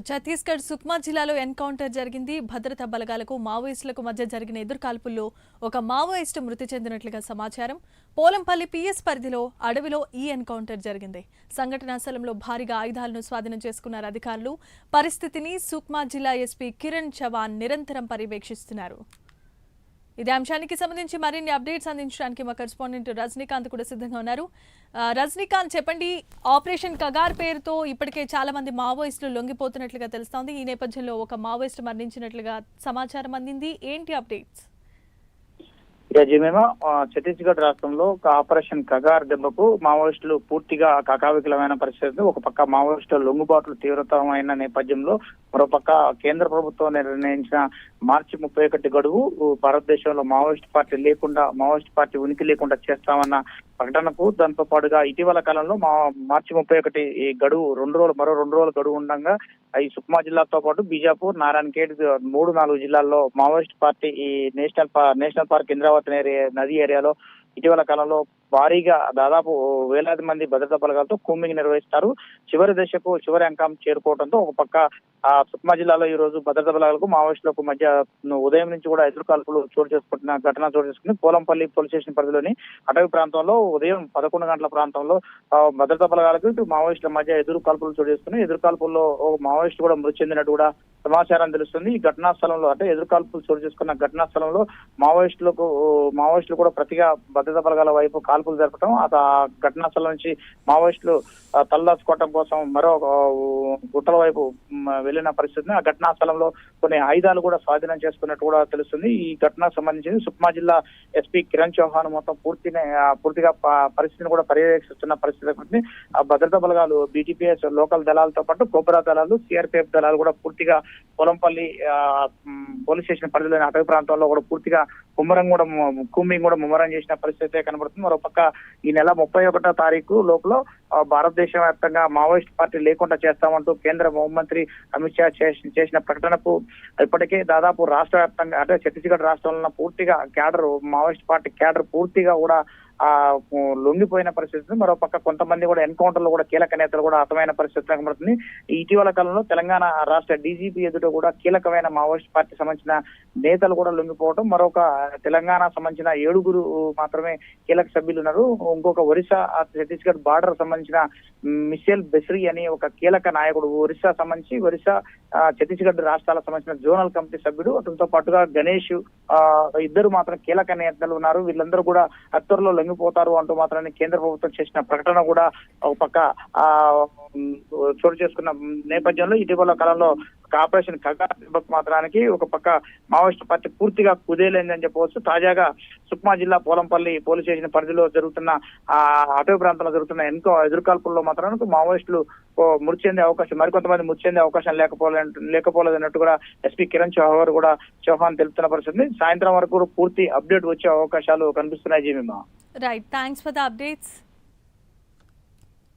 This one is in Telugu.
ఛత్తీస్గఢ్ సుక్మా జిల్లాలో ఎన్కౌంటర్ జరిగింది. భద్రతా బలగాలకు మావోయిస్టులకు మధ్య జరిగిన ఎదురుకాల్పుల్లో ఒక మావోయిస్టు మృతి చెందినట్లుగా సమాచారం. పోలంపల్లి పిఎస్ పరిధిలో అడవిలో ఈ ఎన్కౌంటర్ జరిగింది. సంఘటనా స్థలంలో భారీగా ఆయుధాలను స్వాధీనం చేసుకున్నారు అధికారులు. పరిస్థితిని సుక్మా జిల్లా ఎస్పీ కిరణ్ చవాన్ నిరంతరం పర్యవేక్షిస్తున్నారు. ఇదే అంశానికి సంబంధించి మరిన్ని అప్డేట్స్ అందించడానికి మా కరెస్పాండెంట్ రజనీకాంత్ కూడా సిద్ధంగా ఉన్నారు. రజనీకాంత్, చెప్పండి, ఆపరేషన్ కగార్ పేరుతో ఇప్పటికే చాలా మంది మావోయిస్టులు లొంగిపోతున్నట్లుగా తెలుస్తోంది. ఈ నేపథ్యంలో ఒక మావోయిస్టు మరణించినట్లుగా సమాచారం అందింది. ఏంటి అప్డేట్స్? ఛత్తీస్గఢ్ రాష్ట్రంలో ఆపరేషన్ కగార్ దెబ్బకు మావోయిస్టులు పూర్తిగా కకావికలమైన పరిస్థితి. ఒక పక్క మావోయిస్టుల లొంగుబాట్లు తీవ్రతమైన నేపథ్యంలో మరోపక్క కేంద్ర ప్రభుత్వం నిర్ణయించిన మార్చి 31 గడువు భారతదేశంలో మావోయిస్ట్ పార్టీ ఉనికి లేకుండా చేస్తామన్న ప్రకటనకు దాంతో పాటుగా ఇటీవల కాలంలో మార్చి 31 ఈ గడువు మరో 2 రోజుల గడువు ఉండగా ఈ సుక్మా జిల్లాతో పాటు బీజాపూర్, నారాయణఖేడ్ 3-4 జిల్లాల్లో మావోయిస్ట్ పార్టీ ఈ నేషనల్ పార్క్ ఇంద్రావతి నది ఏరియాలో ఇటీవల కాలంలో భారీగా దాదాపు వేలాది మంది భద్రతా బలగాలతో కూంబింగ్ నిర్వహిస్తారు. చివరి అంకం చేరుకోవడంతో ఒక పక్క సుక్మా జిల్లాలో ఈ రోజు భద్రతా బలగాలకు మావోయిస్టులకు మధ్య ఉదయం నుంచి కూడా ఎదురుకాల్పులు చోటు చేసుకుని పోలంపల్లి పోలీస్ స్టేషన్ పరిధిలోని అటవీ ప్రాంతంలో ఉదయం 11 గంటల ప్రాంతంలో భద్రతా బలగాలకు ఇటు మావోయిస్టుల మధ్య ఎదురుకాల్పులు చోటు చేసుకుని ఎదురుకాల్పుల్లో ఒక మావోయిస్టు కూడా మృతి చెందినట్టు కూడా సమాచారం తెలుస్తుంది. ఈ ఘటనా స్థలంలో అంటే ఎదురుకాల్పులు చోటు చేసుకున్న ఘటనా స్థలంలో మావోయిస్టులు కూడా ప్రతిగా భద్రతా బలగాల వైపు కాల్పులు జరపడం, ఆ ఘటనా స్థలం నుంచి మావోయిస్టులు తలదాచుకోవటం కోసం మరో గుట్టల వైపు వెళ్లిన పరిస్థితిని ఆ ఘటనా స్థలంలో కొన్ని ఆయుధాలు కూడా స్వాధీనం చేసుకున్నట్టు కూడా తెలుస్తుంది. ఈ ఘటనకు సంబంధించి సుక్మా జిల్లా ఎస్పీ కిరణ్ చౌహాన్ మొత్తం పూర్తిగా పరిస్థితిని కూడా పర్యవేక్షిస్తున్న పరిస్థితి. ఆ భద్రతా బలగాలు బీటీపీఎస్ లోకల్ దళాలతో పాటు కోబ్రా దళాలు, సిఆర్పిఎఫ్ దళాలు కూడా పూర్తిగా పోలంపల్లి పోలీస్ స్టేషన్ పరిధిలోని అటవీ ప్రాంతాల్లో కూడా పూర్తిగా కూంబింగ్ కూడా ముమ్మరం చేసిన పరిస్థితి కనబడుతుంది. మరోపక్క ఈ నెల 31వ తారీఖు లోపల భారతదేశ వ్యాప్తంగా మావోయిస్ట్ పార్టీ లేకుండా చేస్తామంటూ కేంద్ర హోంమంత్రి అమిత్ షా చేసిన ప్రకటనకు ఇప్పటికే దాదాపు రాష్ట్ర వ్యాప్తంగా అంటే ఛత్తీస్గఢ్ రాష్ట్రంలో పూర్తిగా మావోయిస్ట్ పార్టీ క్యాడర్ పూర్తిగా కూడా లొంగిపోయిన పరిస్థితి. మరోపక్క కొంతమంది కూడా ఎన్కౌంటర్ లో కూడా కీలక నేతలు కూడా హతమైన పరిస్థితి కనబడుతుంది. ఇటీవల కాలంలో తెలంగాణ రాష్ట్ర డీజీపీ ఎదుట కూడా కీలకమైన మావోయిస్ట్ పార్టీ సంబంధించిన నేతలు కూడా లొంగిపోవడం, మరొక తెలంగాణ సంబంధించిన 7 మాత్రమే కీలక సభ్యులు ఉన్నారు. ఇంకొక ఒరిస్సా ఛత్తీస్గఢ్ బార్డర్ సంబంధించిన మిషేల్ బెస్రీ అని ఒక కీలక నాయకుడు ఒరిస్సా ఛత్తీస్గఢ్ రాష్ట్రాలకు సంబంధించిన జోనల్ కమిటీ సభ్యుడు, అతనితో పాటుగా గణేష్ ఇద్దరు మాత్రం కీలక నేతలు ఉన్నారు. వీళ్ళందరూ కూడా అత్తరులో లొంగిపోతారు అంటూ మాత్రాన్ని కేంద్ర ప్రభుత్వం చేసిన ప్రకటన కూడా ఒక పక్క చోటు చేసుకున్న నేపథ్యంలో ఇటీవల కాలంలో ఆపరేషన్ కగార్ దెబ్బకు మాత్రానికి ఒక పక్క మావోయిస్టు పార్టీ పూర్తిగా కుదేలైందని చెప్పవచ్చు. తాజాగా సుక్మా జిల్లా పోలంపల్లి పోలీస్ స్టేషన్ పరిధిలో జరుగుతున్న అటవీ ప్రాంతంలో జరుగుతున్న ఎదురుకాల్పుల్లో మాత్రానికి మావోయిస్టులు మృతి చెందే అవకాశం, మరికొంతమంది మృతి చెందే అవకాశం లేకపోలేదన్నట్టు కూడా ఎస్పీ కిరణ్ చౌహాన్ తెలుపుతున్న పరిస్థితి. సాయంత్రం వరకు పూర్తి అప్డేట్ వచ్చే అవకాశాలు కనిపిస్తున్నాయి. Right, thanks for the updates.